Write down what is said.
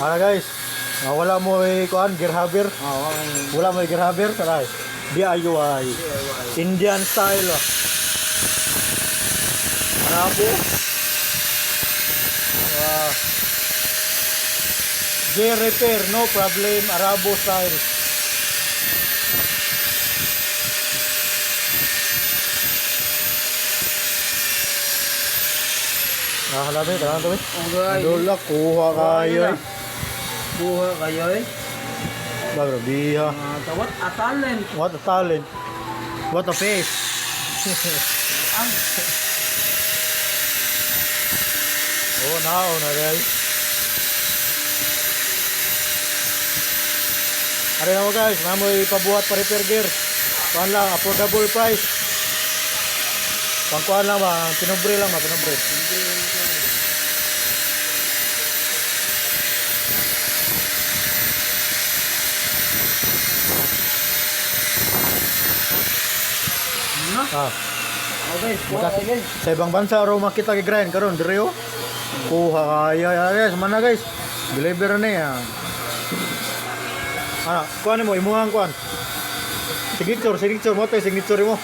Ano guys, wala mo kuan gear haber. Oo, Wala mo gear haber, taray. DIY. Indian style. Arabo. Gear repair, no problem. Arabo style. Halabi, kailangan to eh. Dulak, kuha kayo eh. Buha kayo eh. Bagrabiha. Tawat atalen. What a talent. What a face. Ang Oh, now na guys. Are na mo guys, namo ipabuhat pa repair gear. Kuan lang, affordable price. Pangkuan lang ba, pinobre lang ba, pinobre. Ah, okay, Magka- sa ibang bansa raw makita kay grind karon dire oh. Kuha kaya guys, mana guys. Deliver na yan. Kuan mo imuhang kuan. Signature mo to, signature mo.